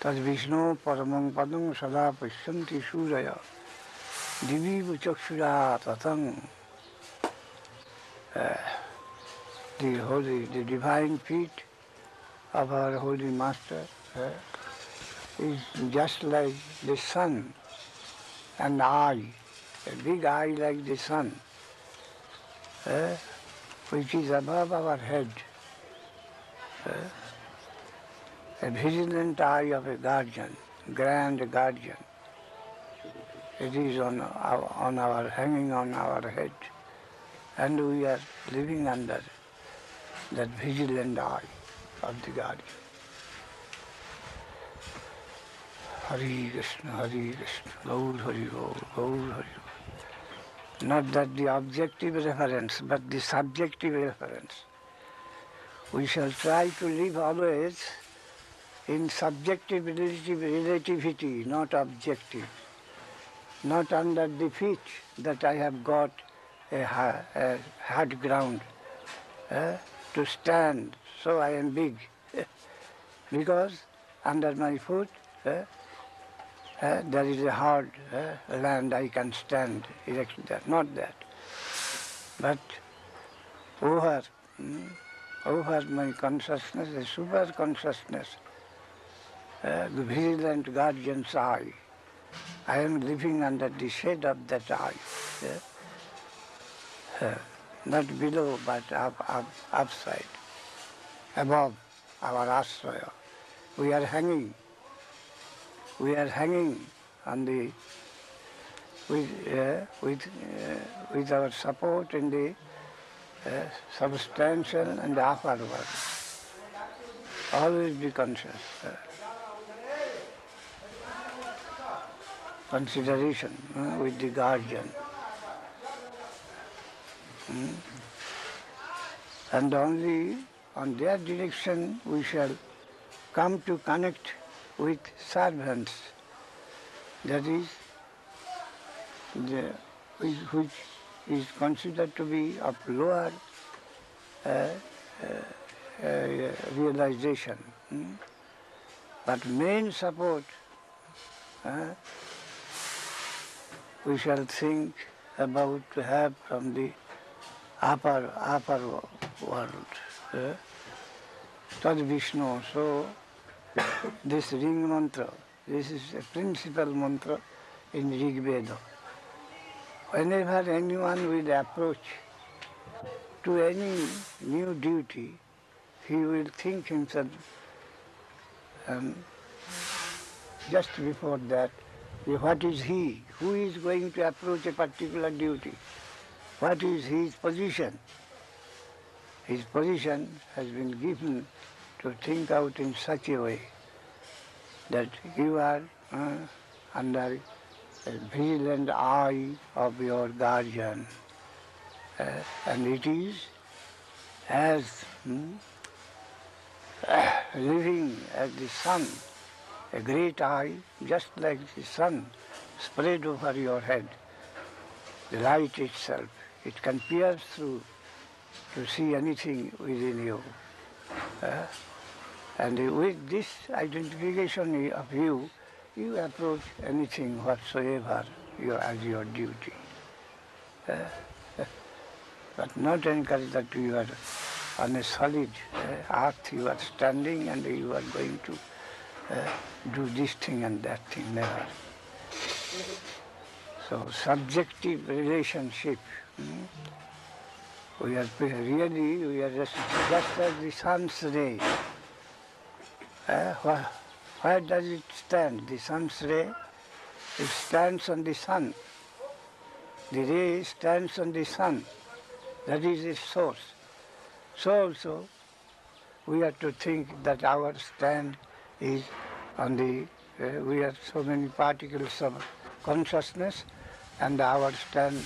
Tad Vishnu paramang padam sada pashyanti suraya divi chakshura tatang. The divine feet of our Holy Master is just like the sun, an eye, a big eye like the sun, which is above our head. A vigilant eye of a guardian, grand guardian. It is hanging on our head, and we are living under that vigilant eye of the guardian. Hare Krishna, Hare Krishna, Gaur Hari Gaur, Gaur Hari Gaur. Not that the objective reference, but the subjective reference. We shall try to live always in subjective relativity, not objective. Not under the feet that I have got a hard ground to stand, so I am big. Because under my foot there is a hard land I can stand erect there. Not that. But over my consciousness, the super consciousness, the vigilant guardian's eye. I am living under the shade of that eye. Not below, but upside, above our ashraya. We are hanging on the with our support in the substantial and the upper world. Always be conscious. Consideration with the guardian. And only on their direction we shall come to connect with servants. That is, which is considered to be of lower realization. But main support we shall think about to have from the upper world. Tad Vishnu. So this ring mantra, this is a principal mantra in Rig Veda. Whenever anyone will approach to any new duty, he will think himself just before that, what is he? Who is going to approach a particular duty? What is his position? His position has been given to think out in such a way that you are under a vigilant eye of your guardian. And it is as living as the sun, a great eye, just like the sun, spread over your head. The light itself, it can pierce through to see anything within you. And with this identification of you, you approach anything whatsoever as your duty. But not encourage that you are on a solid earth, you are standing and you are going to do this thing and that thing, never. So subjective relationship, we are just as the sun's ray. Where does it stand? The sun's ray, it stands on the sun. The ray stands on the sun. That is its source. So also, we are to think that our stand is on the, we are so many particles of consciousness, and our stand,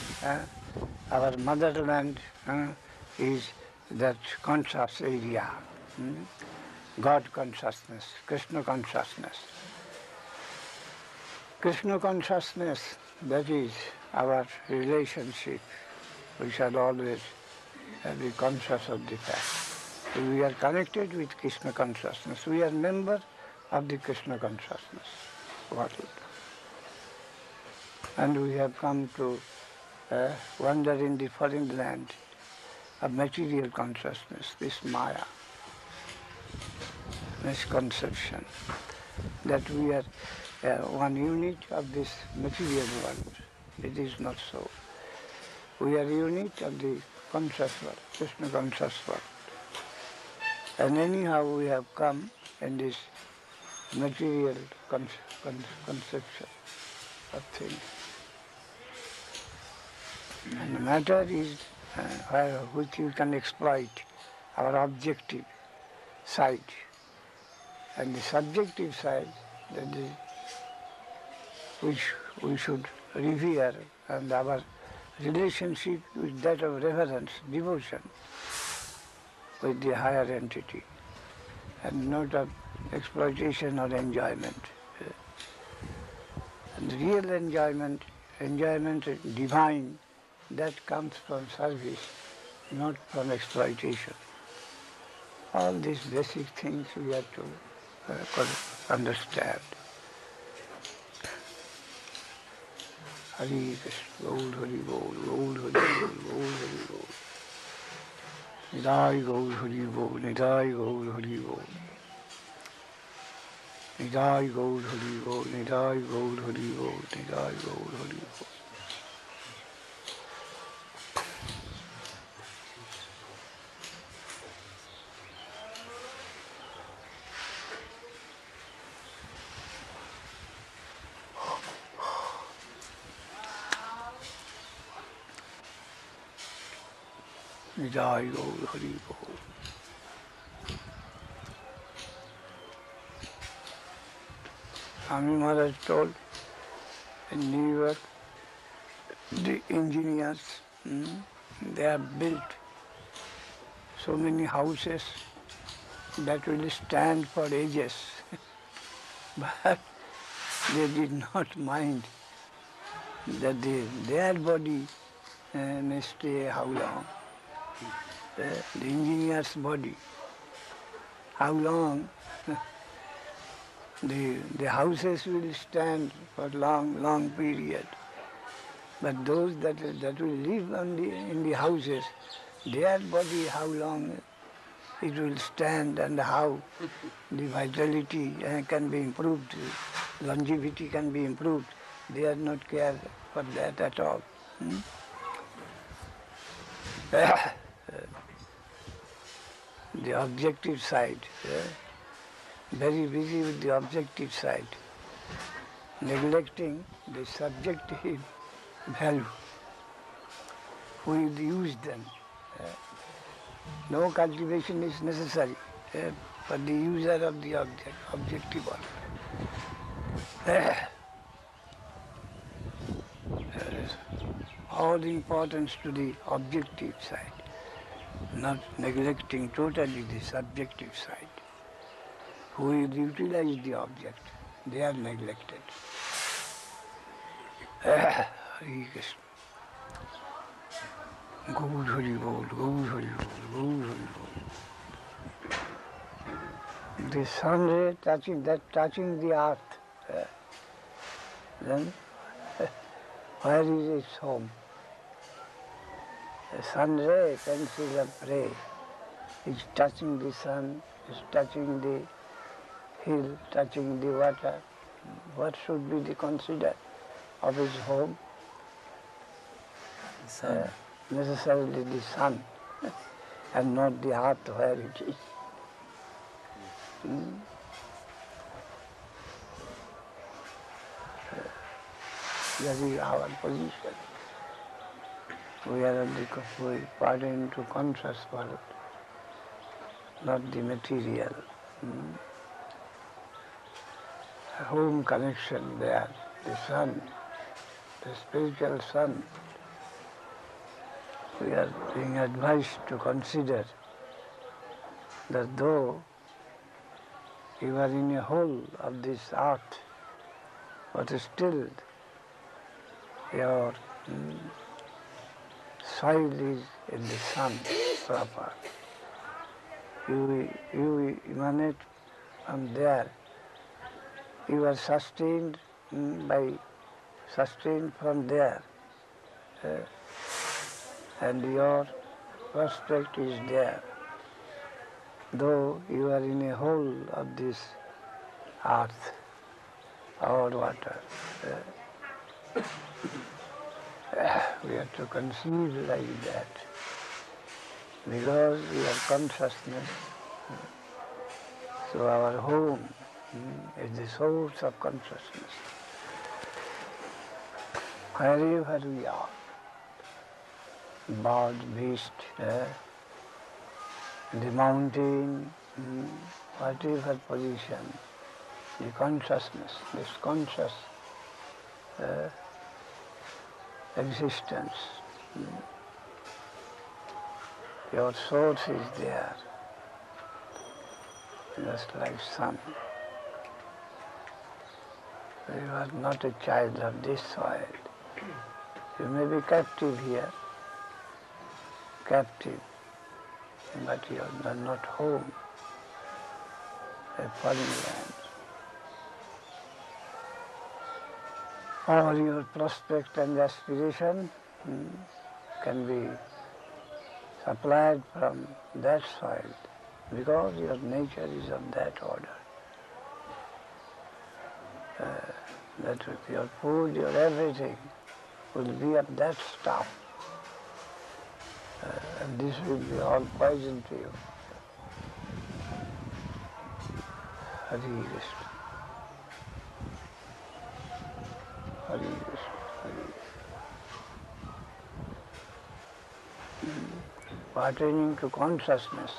our motherland is that conscious area. God consciousness, Krishna consciousness. Krishna consciousness, that is our relationship. We shall always be conscious of the fact. We are connected with Krishna consciousness. We are member of the Krishna consciousness. What it? And we have come to wander in the foreign land of material consciousness, this Maya, misconception that we are one unit of this material world. It is not so. We are unit of the conscious world, Krishna conscious world. And anyhow we have come in this material conception of things. And the matter is which you can exploit, our objective side. And the subjective side, that is, which we should revere, and our relationship with that of reverence, devotion, with the higher entity, and not of exploitation or enjoyment. And real enjoyment divine, that comes from service, not from exploitation. All these basic things we have to understand. Hari Krishna, Gaur Hari Bol, Gaur Hari Bol, Gaur Hari Bol. Nidai Gaur Hari Bol, Nidai Gaur Hari Bol. Nidai Gaur Hari Bol, Nidai Gaur Hari Bol, Nidai Gaur Hari Bol. Nidai Gaur Hari Bol. Srila Maharaj told in New York, the engineers, they have built so many houses that will stand for ages. But they did not mind that their body may stay how long. The engineer's body, how long the houses will stand for long period. But those that will live in the houses, their body, how long it will stand and how the vitality can be improved, longevity can be improved. They are not care for that at all. The objective side, very busy with the objective side, neglecting the subjective value. We use them. No cultivation is necessary for the user of the objective one. All importance to the objective side, not neglecting totally the subjective side. Who will utilize the object, they are neglected. Hare Krishna. Gaur Hari Bol, Gaur Hari Bol, Gaur Hari Bol. The sun ray touching the earth, then where is its home? The sun ray, pencil of ray, is touching the sun, is touching the hill, touching the water. What should be the considered of his home? The sun. Necessarily the sun, and not the earth where it is. That is our position. We are part into conscious world, not the material. Home connection there, the sun, the spiritual sun. We are being advised to consider that though you are in a hole of this earth, but still your soil is in the sun proper. You emanate from there You are sustained sustained from there, and your prospect is there. Though you are in a hole of this earth or water, we have to conceive like that, because we are consciousness. So our home is the source of consciousness. Wherever we are, bird, beast, the mountain, whatever position, the consciousness, this conscious existence, your source is there, just like sun. You are not a child of this soil. You may be captive here, captive, but you are not home, a foreign land. All your prospect and aspiration can be supplied from that soil, because your nature is of that order. That your food, your everything will be of that stuff. And this will be all poison to you. Hare Krishna. Hare Krishna. Hare Krishna. Pertaining to consciousness,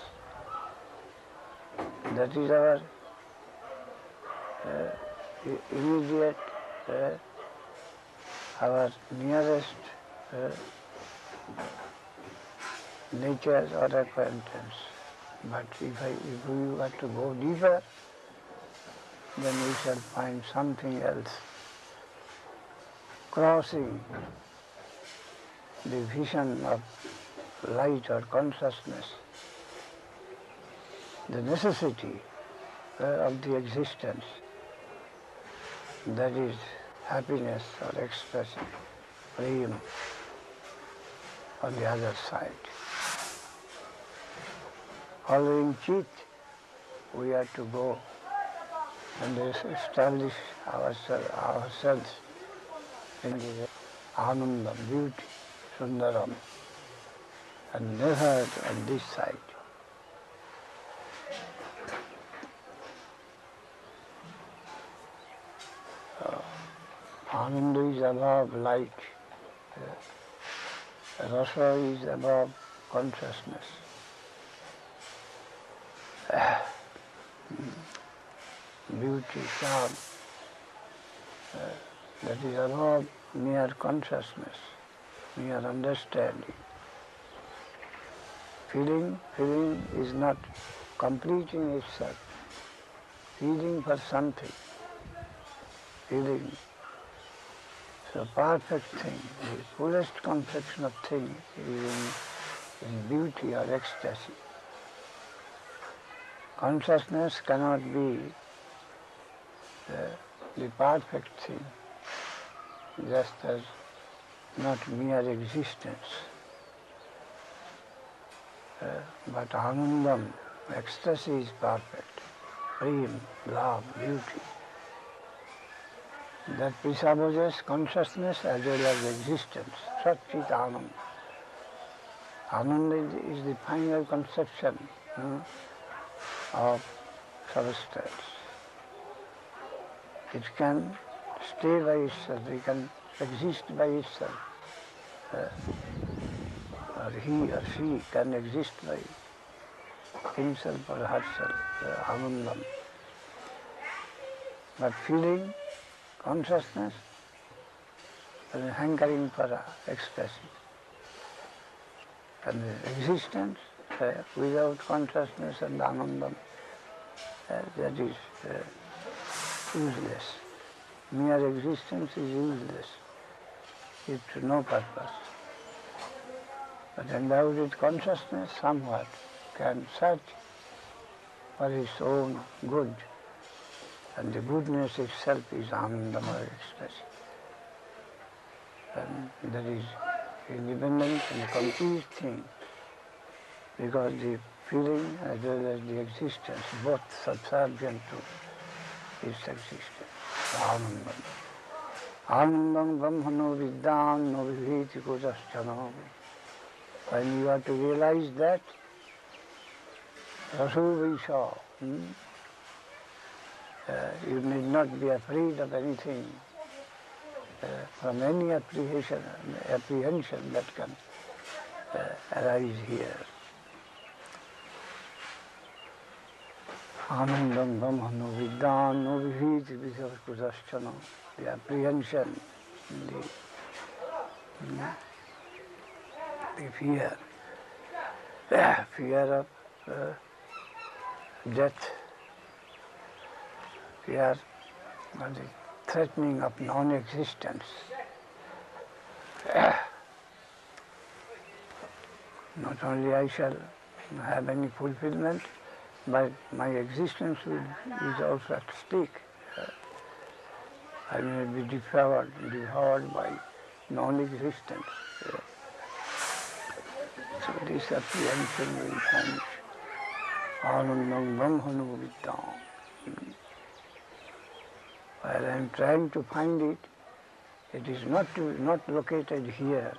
that is our immediate, our nearest nature or acquaintance. But if we were to go deeper, then we shall find something else, crossing the vision of light or consciousness, the necessity of the existence, that is happiness or expression, prema, on the other side. Following Chit, we are to go and establish ourselves in the Anandam, beauty, Sundaram, and never on this side. Ananda is above light, Rasa is above consciousness. Beauty, charm, that is above mere consciousness, mere understanding. Feeling is not completing itself. Feeling for something. Feeling. So perfect thing, the fullest conception of thing is in beauty or ecstasy. Consciousness cannot be the perfect thing, just as not mere existence. But Anandam, ecstasy is perfect, prema, love, beauty. That presupposes consciousness as well as existence, Sat Chit Ananda. Ananda is the final conception of substance. It can stay by itself, it can exist by itself. Or he or she can exist by himself or herself, Anandam. But feeling, consciousness, and hankering for ecstasy. And the existence without consciousness and Anandam, that is useless. Mere existence is useless. It's to no purpose. But endowed with consciousness somewhat can search for its own good And the goodness itself is Anandamaya expression. And that is independent and complete thing, because the feeling as well as the existence, both subservient to its existence. Anandam. Anandam brahmano vidyam no viviti kujaschano. When you are to realize that, raso visha, you need not be afraid of anything, from any apprehension that can arise here. Anandam brahmano vidyam no viviti kujaschano. The apprehension, the fear, fear of death, fear of the threatening of non-existence. Not only I shall have any fulfillment, but my existence is also at stake. I may be devoured by non-existence. So this apprehension will vanish. Anandam brahmano vidyam. While I am trying to find it, it is not located here.